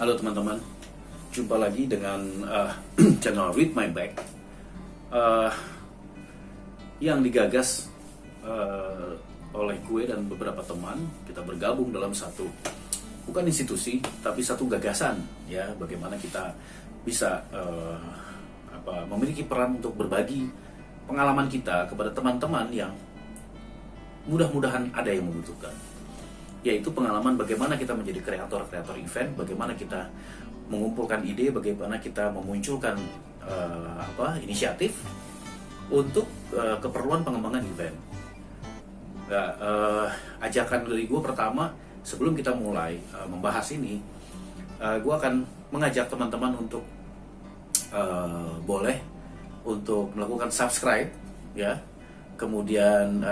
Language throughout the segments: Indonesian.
Halo teman-teman, jumpa lagi dengan channel Read My Back uh, yang digagas oleh gue dan beberapa teman. Kita bergabung dalam satu, bukan institusi, tapi satu gagasan, ya, bagaimana kita bisa memiliki peran untuk berbagi pengalaman kita kepada teman-teman yang mudah-mudahan ada yang membutuhkan, yaitu pengalaman bagaimana kita menjadi kreator-kreator event, bagaimana kita mengumpulkan ide, bagaimana kita memunculkan inisiatif untuk keperluan pengembangan event. Ajakan dari gue pertama, sebelum kita mulai membahas ini, gue akan mengajak teman-teman untuk boleh untuk melakukan subscribe, ya. Kemudian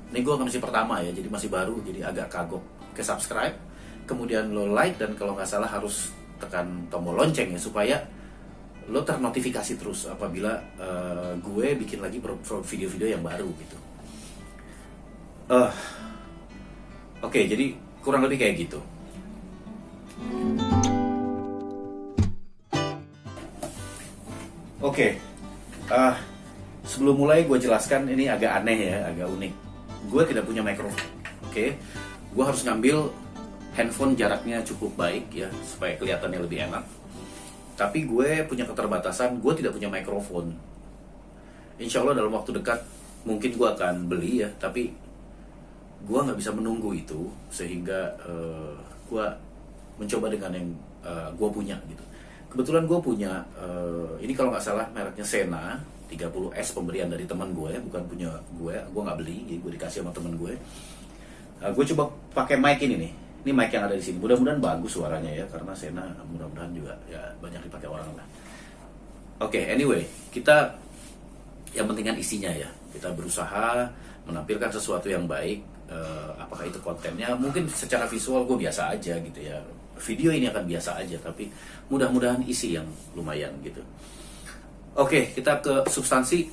ini gue masih pertama, ya, jadi masih baru, jadi agak kagok. Ke subscribe, kemudian lo like, dan kalau nggak salah harus tekan tombol lonceng, ya, supaya lo ternotifikasi terus apabila gue bikin lagi video-video yang baru gitu. Oke, jadi kurang lebih kayak gitu. Oke, sebelum mulai gue jelaskan, ini agak aneh, ya, agak unik. Gue tidak punya mikrofon, oke? Gue harus ngambil handphone jaraknya cukup baik, ya, supaya kelihatannya lebih enak. Tapi gue punya keterbatasan, gue tidak punya mikrofon. Insya Allah dalam waktu dekat mungkin gue akan beli, ya, tapi gue nggak bisa menunggu itu, sehingga gue mencoba dengan yang gue punya gitu. Kebetulan gue punya ini kalau nggak salah mereknya Sena 30S, pemberian dari teman gue, bukan punya gue nggak beli, jadi gue dikasih sama teman gue. Gue coba pakai mic ini nih, ini mic yang ada di sini. Mudah-mudahan bagus suaranya, ya, karena Sena mudah-mudahan juga, ya, banyak dipakai orang lah. Oke, anyway, kita yang penting kan isinya, ya. Kita berusaha menampilkan sesuatu yang baik. Apakah itu kontennya, mungkin secara visual gue biasa aja gitu, ya. Video ini akan biasa aja, tapi mudah-mudahan isi yang lumayan gitu. Oke, kita ke substansi.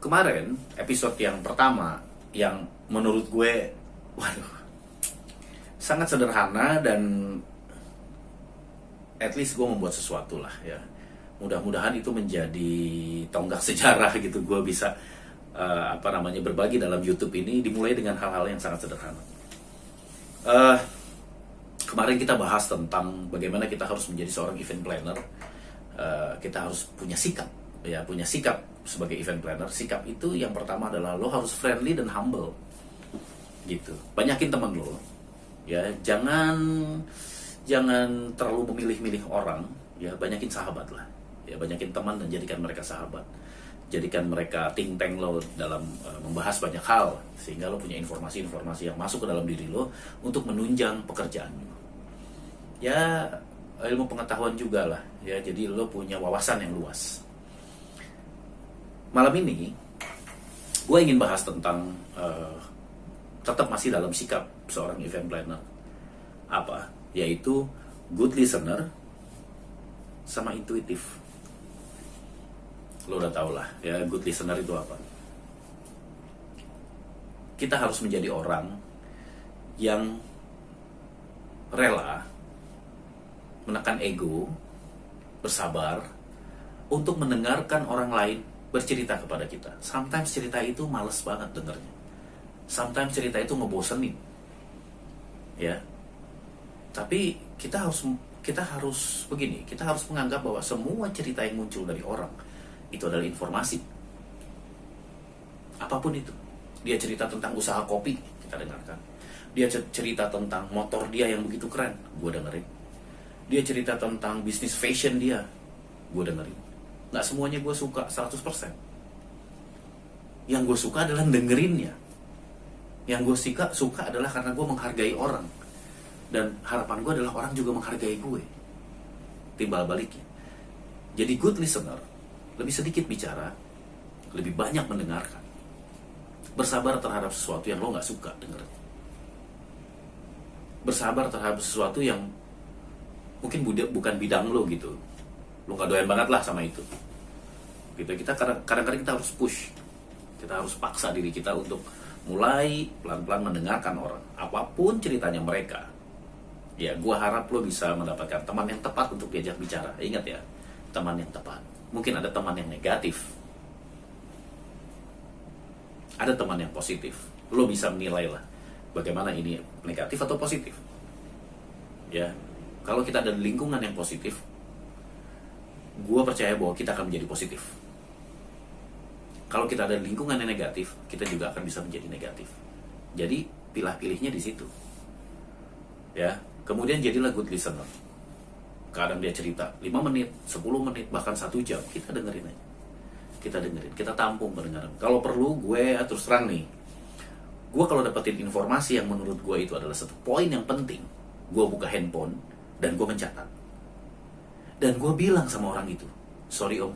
Kemarin episode yang pertama, yang menurut gue, waduh, sangat sederhana, dan at least gue membuat sesuatu lah, ya. Mudah-mudahan itu menjadi tonggak sejarah gitu. Gue bisa berbagi dalam YouTube ini, dimulai dengan hal-hal yang sangat sederhana. Kemarin kita bahas tentang bagaimana kita harus menjadi seorang event planner. Kita harus punya sikap, ya, punya sikap sebagai event planner. Sikap itu yang pertama adalah lo harus friendly dan humble gitu. Banyakin teman lo, ya, jangan terlalu memilih-milih orang, ya. Banyakin sahabat lah, ya, banyakin teman dan jadikan mereka sahabat. Jadikan mereka think tank lo dalam membahas banyak hal, sehingga lo punya informasi-informasi yang masuk ke dalam diri lo untuk menunjang pekerjaan lo. Ya, ilmu pengetahuan juga lah, ya, jadi lo punya wawasan yang luas. Malam ini gue ingin bahas tentang tetap masih dalam sikap seorang event planner, yaitu good listener sama intuitif. Lo udah tau lah, ya, good listener itu apa. Kita harus menjadi orang yang rela menekan ego, bersabar untuk mendengarkan orang lain bercerita kepada kita. Sometimes cerita itu males banget dengernya. Sometimes cerita itu ngebosenin, ya. Tapi kita harus begini, kita harus menganggap bahwa semua cerita yang muncul dari orang itu adalah informasi. Apapun itu. Dia cerita tentang usaha kopi, kita dengarkan. Dia cerita tentang motor dia yang begitu keren, gue dengerin. Dia cerita tentang bisnis fashion dia, gue dengerin. Nggak semuanya gue suka 100%. Yang gue suka adalah dengerinnya. Yang gue suka adalah karena gue menghargai orang. Dan harapan gue adalah orang juga menghargai gue. Timbal baliknya. Jadi good listener, lebih sedikit bicara, lebih banyak mendengarkan. Bersabar terhadap sesuatu yang lo nggak suka dengerin. Bersabar terhadap sesuatu yang mungkin bukan bidang lo gitu. Lo nggak doyan banget lah sama itu. Gitu. Kita kadang-kadang kita harus push. Kita harus paksa diri kita untuk mulai pelan-pelan mendengarkan orang. Apapun ceritanya mereka, Ya, gua harap lo bisa mendapatkan teman yang tepat untuk diajak bicara. Ingat ya, teman yang tepat. Mungkin ada teman yang negatif, ada teman yang positif. Lo bisa menilai lah bagaimana ini negatif atau positif. Ya, kalau kita ada di lingkungan yang positif, gua percaya bahwa kita akan menjadi positif. Kalau kita ada di lingkungan yang negatif, kita juga akan bisa menjadi negatif. Jadi pilih-pilihnya di situ. Ya, kemudian jadilah good listener. Kadang dia cerita 5 menit, 10 menit, bahkan 1 jam, kita dengerin aja. Kita dengerin, kita tampung pendengaran. Kalau perlu, gue terus terang nih, gue kalau dapetin informasi yang menurut gue itu adalah satu poin yang penting, gue buka handphone dan gue mencatat. Dan gue bilang sama orang itu, sorry om,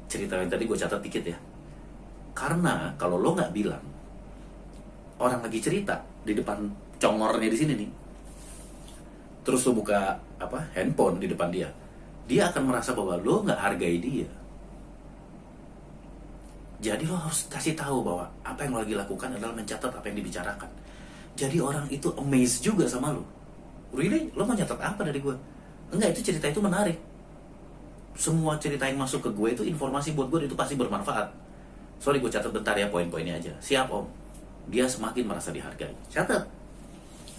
cerita yang tadi gue catat dikit ya. Karena kalau lo nggak bilang, orang lagi cerita di depan congornya di sini nih, terus lo buka handphone di depan dia, dia akan merasa bahwa lo nggak hargai dia. Jadi lo harus kasih tahu bahwa apa yang lo lagi lakukan adalah mencatat apa yang dibicarakan. Jadi orang itu amazed juga sama lo. Really? Lo mau nyatat apa dari gue? Enggak, itu cerita itu menarik. Semua cerita yang masuk ke gue itu informasi buat gue, itu pasti bermanfaat. Sorry, gue catat bentar ya poin-poinnya aja. Siap om. Dia semakin merasa dihargai. Catat.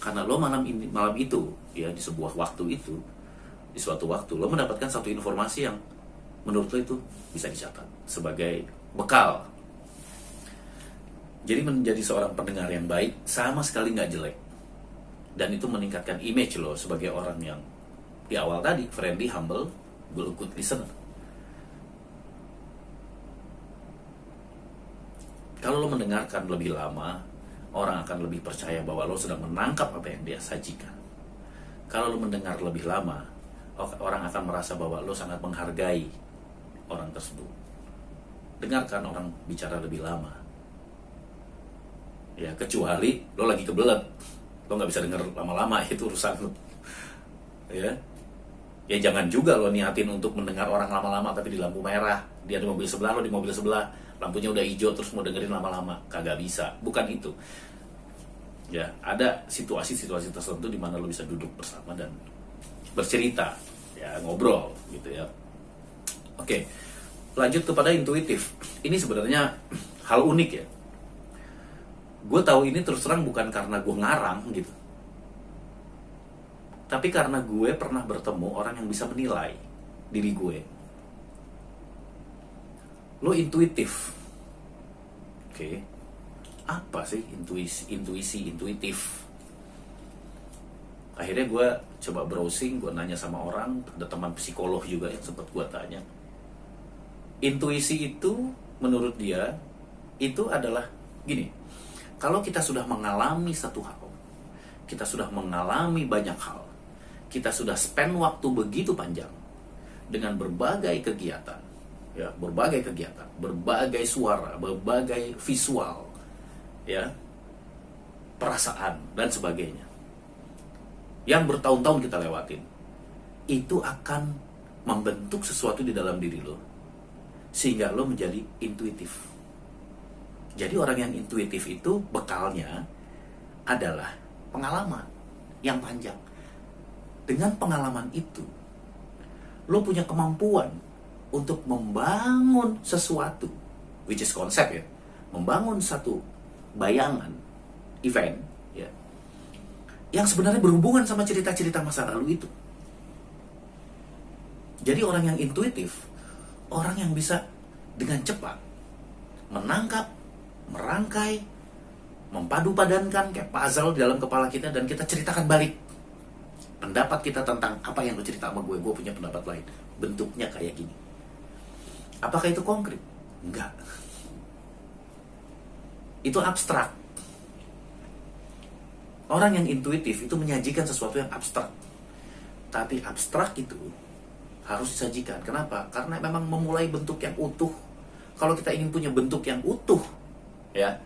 Karena lo malam itu ya, di sebuah waktu itu, di suatu waktu lo mendapatkan satu informasi yang menurut lo itu bisa dicatat sebagai bekal. Jadi menjadi seorang pendengar yang baik sama sekali nggak jelek, dan itu meningkatkan image lo sebagai orang yang di awal tadi friendly, humble, good listener. Kalau lo mendengarkan lebih lama, orang akan lebih percaya bahwa lo sedang menangkap apa yang dia sajikan. Kalau lo mendengar lebih lama, orang akan merasa bahwa lo sangat menghargai orang tersebut. Dengarkan orang bicara lebih lama. Ya, kecuali lo lagi kebelet, lo nggak bisa dengar lama-lama, itu urusan lo. Ya jangan juga lo niatin untuk mendengar orang lama-lama tapi di lampu merah, dia di mobil sebelah, lo di mobil sebelah, lampunya udah hijau terus mau dengerin lama-lama. Kagak bisa, bukan itu. Ya, ada situasi-situasi tertentu di mana lo bisa duduk bersama dan bercerita, ya ngobrol gitu ya. Oke, lanjut kepada intuitif. Ini sebenarnya hal unik ya. Gue tahu ini terus terang bukan karena gue ngarang gitu, tapi karena gue pernah bertemu orang yang bisa menilai diri gue. Lo intuitif. Oke. Apa sih intuitif? Akhirnya gue coba browsing, gue nanya sama orang, ada teman psikolog juga yang sempat gue tanya. Intuisi itu menurut dia itu adalah gini, kalau kita sudah mengalami satu hal, kita sudah mengalami banyak hal, kita sudah spend waktu begitu panjang dengan berbagai kegiatan, ya, berbagai suara, berbagai visual, ya, perasaan dan sebagainya, yang bertahun-tahun kita lewatin, itu akan membentuk sesuatu di dalam diri lo, sehingga lo menjadi intuitif. Jadi orang yang intuitif itu bekalnya adalah pengalaman yang panjang. Dengan pengalaman itu, lo punya kemampuan untuk membangun sesuatu, which is konsep ya, membangun satu bayangan, event, ya, yang sebenarnya berhubungan sama cerita-cerita masa lalu itu. Jadi orang yang intuitif, orang yang bisa dengan cepat menangkap, merangkai, mempadu-padankan kayak puzzle di dalam kepala kita, dan kita ceritakan balik pendapat kita tentang apa yang lo cerita sama gue punya pendapat lain, bentuknya kayak gini. Apakah itu konkret? Enggak. Itu abstrak. Orang yang intuitif itu menyajikan sesuatu yang abstrak. Tapi abstrak itu harus disajikan. Kenapa? Karena memang memulai bentuk yang utuh. Kalau kita ingin punya bentuk yang utuh, ya,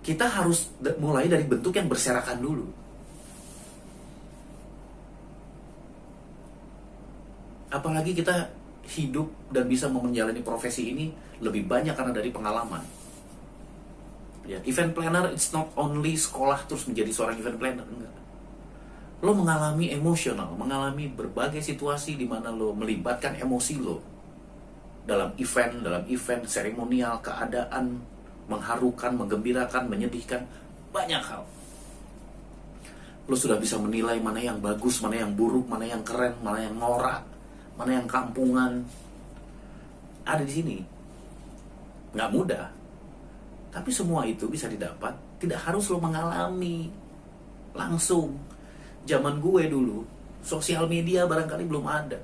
kita harus mulai dari bentuk yang berserakan dulu. Apalagi kita hidup dan bisa menjalani profesi ini lebih banyak karena dari pengalaman. Ya, event planner it's not only sekolah terus menjadi seorang event planner, enggak. lo mengalami emosional, mengalami berbagai situasi di mana lo melibatkan emosi lo dalam event seremonial, keadaan mengharukan, menggembirakan, menyedihkan, banyak hal. Lo sudah bisa menilai mana yang bagus, mana yang buruk, mana yang keren, mana yang norak, mana yang kampungan. Ada di sini. Nggak mudah. Tapi semua itu bisa didapat, tidak harus lo mengalami langsung. Zaman gue dulu, sosial media barangkali belum ada.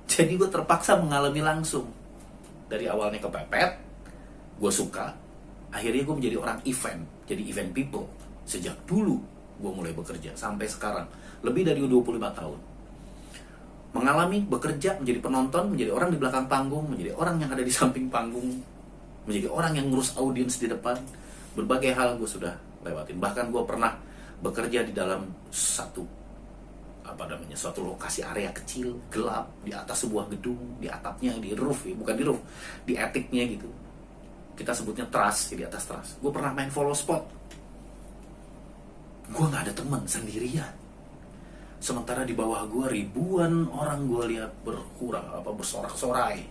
Jadi gue terpaksa mengalami langsung. Dari awalnya kepepet, gue suka, akhirnya gue menjadi orang event, jadi event people. Sejak dulu gue mulai bekerja sampai sekarang, lebih dari 25 tahun. Mengalami, bekerja, menjadi penonton, menjadi orang di belakang panggung, menjadi orang yang ada di samping panggung, menjadi orang yang ngurus audiens di depan. Berbagai hal gue sudah lewatin. Bahkan gue pernah bekerja di dalam suatu lokasi area kecil, gelap, di atas sebuah gedung, di atapnya, di roof, bukan di roof, di attiknya gitu. Kita sebutnya truss, di atas truss. Gue pernah main follow spot. Gue gak ada teman, sendirian. Sementara di bawah gue ribuan orang gue lihat bersorak-sorai.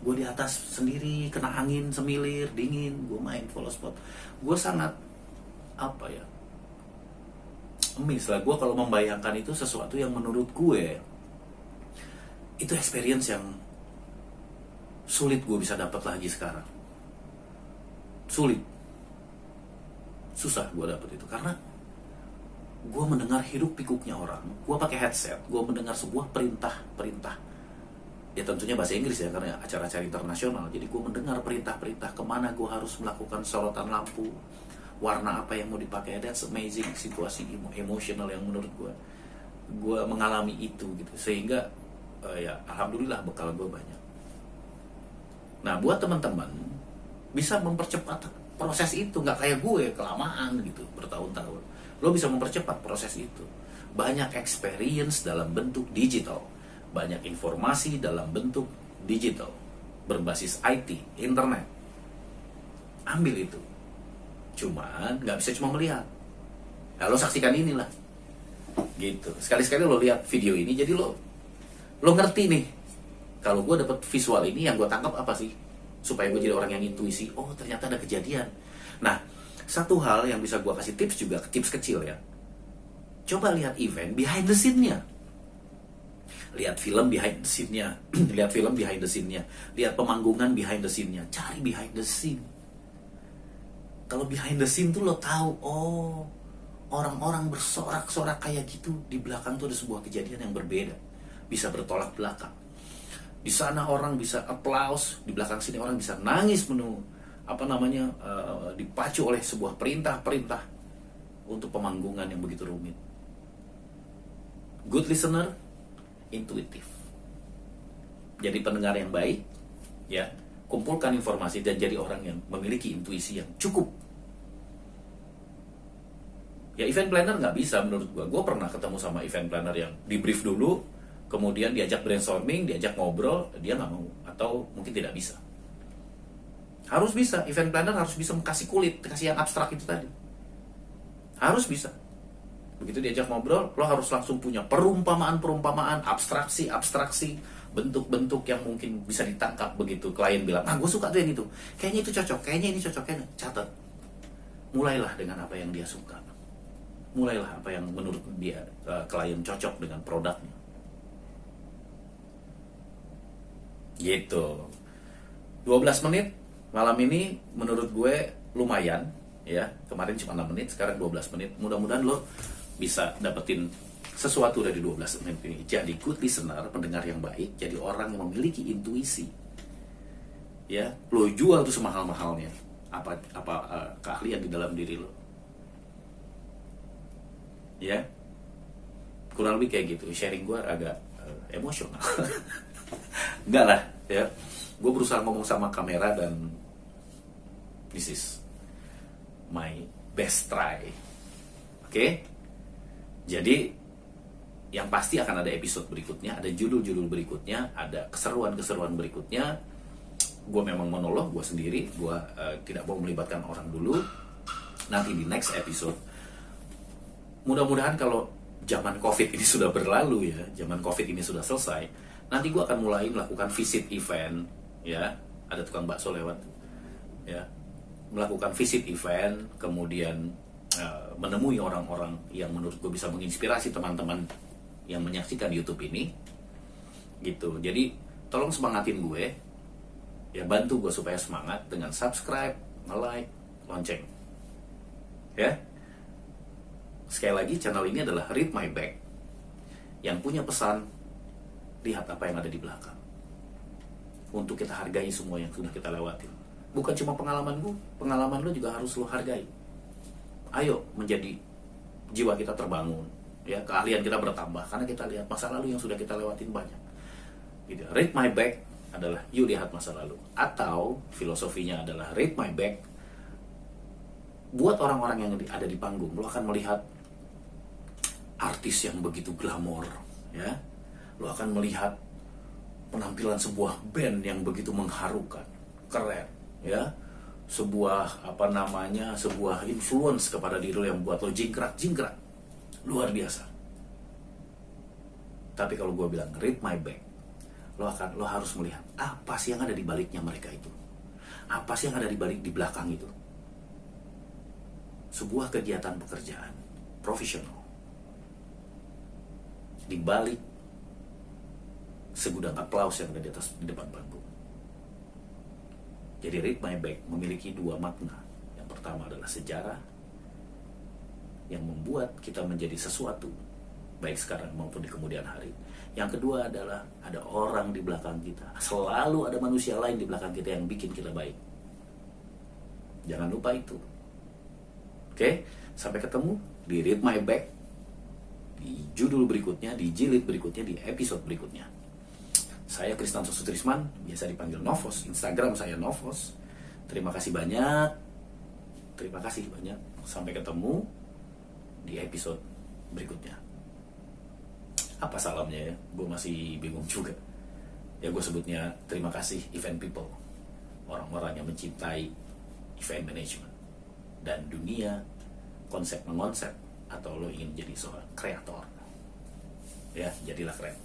Gue di atas sendiri, kena angin, semilir, dingin. Gue main follow spot. Gue sangat, lah gue kalau membayangkan itu sesuatu yang menurut gue itu experience yang sulit gue bisa dapat lagi sekarang. Sulit, susah gue dapat itu karena gue mendengar hiruk pikuknya orang. Gue pakai headset, gue mendengar sebuah perintah. Ya tentunya bahasa Inggris ya, karena acara-acara internasional. Jadi gue mendengar perintah-perintah kemana gue harus melakukan sorotan lampu, warna apa yang mau dipakai. That's amazing, situasi emosional yang menurut gue mengalami itu gitu. Sehingga ya alhamdulillah bekal gue banyak. Nah buat teman-teman bisa mempercepat proses itu, nggak kayak gue kelamaan gitu bertahun-tahun. Lo bisa mempercepat proses itu. Banyak experience dalam bentuk digital, banyak informasi dalam bentuk digital berbasis IT, internet. Ambil itu. Cuman nggak bisa cuma melihat. Nah, lo saksikan inilah, gitu. Sekali-sekali lo lihat video ini, jadi lo ngerti nih. Kalau gue dapet visual ini, yang gue tangkap apa sih? Supaya gue jadi orang yang intuisi. Oh ternyata ada kejadian. Nah satu hal yang bisa gue kasih tips juga, tips kecil ya. Coba lihat event behind the scene-nya. Lihat film behind the scene-nya. Lihat film behind the scene-nya. Lihat pemanggungan behind the scene-nya. Cari behind the scene. Kalau behind the scene tuh lo tahu, oh orang-orang bersorak-sorak kayak gitu, di belakang tuh ada sebuah kejadian yang berbeda, bisa bertolak belakang. Di sana orang bisa applause, di belakang sini orang bisa nangis dipacu oleh sebuah perintah untuk pemanggungan yang begitu rumit. Good listener, intuitif. Jadi pendengar yang baik, ya. Kumpulkan informasi dan jadi orang yang memiliki intuisi yang cukup. Ya event planner nggak bisa menurut gue. Gue pernah ketemu sama event planner yang di brief dulu, kemudian diajak brainstorming, diajak ngobrol, dia nggak mau atau mungkin tidak bisa. Harus bisa, event planner harus bisa kasih kulit, kasih yang abstrak itu tadi. Harus bisa. Begitu diajak ngobrol, lo harus langsung punya perumpamaan, abstraksi, bentuk-bentuk yang mungkin bisa ditangkap begitu. Klien bilang, gue suka tuh yang itu. Kayaknya itu cocok, kayaknya ini cocok, kayaknya. Catat. Mulailah dengan apa yang dia suka. Mulailah apa yang menurut dia klien cocok dengan produknya. Gitu. 12 menit malam ini menurut gue lumayan ya. Kemarin cuma 6 menit, sekarang 12 menit. Mudah-mudahan lo bisa dapetin sesuatu dari 12 menit ini. Jadi good listener, pendengar yang baik, jadi orang yang memiliki intuisi. Ya, lo jual tuh semahal-mahalnya apa keahlian di dalam diri lo. Ya. Kurang lebih kayak gitu. Sharing gue agak emosional. Enggak lah, ya. Gue berusaha ngomong sama kamera dan this is my best try. Oke? Jadi yang pasti akan ada episode berikutnya, ada judul-judul berikutnya, ada keseruan-keseruan berikutnya. Gue memang monolog, gue sendiri, gue tidak mau melibatkan orang dulu. Nanti di next episode, mudah-mudahan kalau zaman COVID ini sudah berlalu ya, zaman COVID ini sudah selesai, nanti gue akan mulai melakukan visit event, ya, ada tukang bakso lewat, ya, melakukan visit event, kemudian menemui orang-orang yang menurut gue bisa menginspirasi teman-teman yang menyaksikan YouTube ini, gitu. Jadi tolong semangatin gue, ya, bantu gue supaya semangat dengan subscribe, nge-like, lonceng, ya. Sekali lagi, channel ini adalah Read My Back. Yang punya pesan, lihat apa yang ada di belakang. Untuk kita hargai semua yang sudah kita lewati. Bukan cuma pengalamanku, pengalaman lo juga harus lo hargai. Ayo menjadi jiwa kita terbangun, ya, keahlian kita bertambah karena kita lihat masa lalu yang sudah kita lewatin banyak. Gitu. Read My Back adalah you lihat masa lalu. Atau filosofinya adalah Read My Back. Buat orang-orang yang ada di panggung, lo akan melihat artis yang begitu glamor, ya. Lo akan melihat penampilan sebuah band yang begitu mengharukan, keren, ya. Sebuah sebuah influence kepada diri lo yang buat lo jingkrak, luar biasa. Tapi kalau gue bilang read my back, lo harus melihat apa sih yang ada di baliknya mereka itu, apa sih yang ada di belakang itu. Sebuah kegiatan pekerjaan profesional, di balik segudang aplaus yang ada di depan panggung. Jadi Read My Back memiliki dua makna. Yang pertama adalah sejarah yang membuat kita menjadi sesuatu, baik sekarang maupun di kemudian hari. Yang kedua adalah ada orang di belakang kita. Selalu ada manusia lain di belakang kita yang bikin kita baik. Jangan lupa itu. Oke, sampai ketemu di Read My Back, di judul berikutnya, di jilid berikutnya, di episode berikutnya. Saya Kristanto Sutrisman, biasa dipanggil Novos. Instagram saya Novos. Terima kasih banyak. Sampai ketemu di episode berikutnya. Apa salamnya ya? Gue masih bingung juga. Ya gue sebutnya terima kasih event people. Orang-orang yang mencintai event management dan dunia konsep-mengonsep, atau lo ingin jadi seorang kreator, ya, jadilah keren.